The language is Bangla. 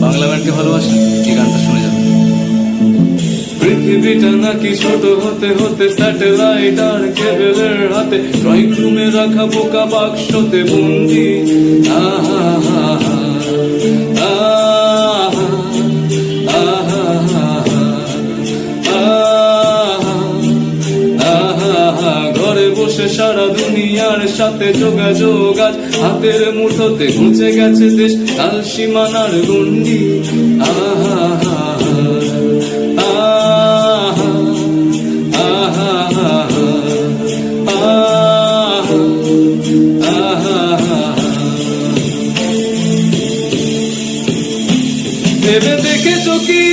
বাংলা ব্যান্ডকে ভালোবাসেন, এই গানটা শুনে যাবেন। পৃথিবীটা নাকি ছোট হতে হতে স্যাটেলাইট আর কেবলের হাতে, ড্রয়িং রুমে রাখা বোকা বাক্সতে বন্দি। আহা হা হা, আহা আহা আহা, ঘরে বসে সারা দুনিয়ার সাথে যোগাযোগ আজ হাতের মুঠোতে, ঘুচে গেছে দেশ কাল সীমানার গন্ডি। আহা ভেবে দেখেছো কি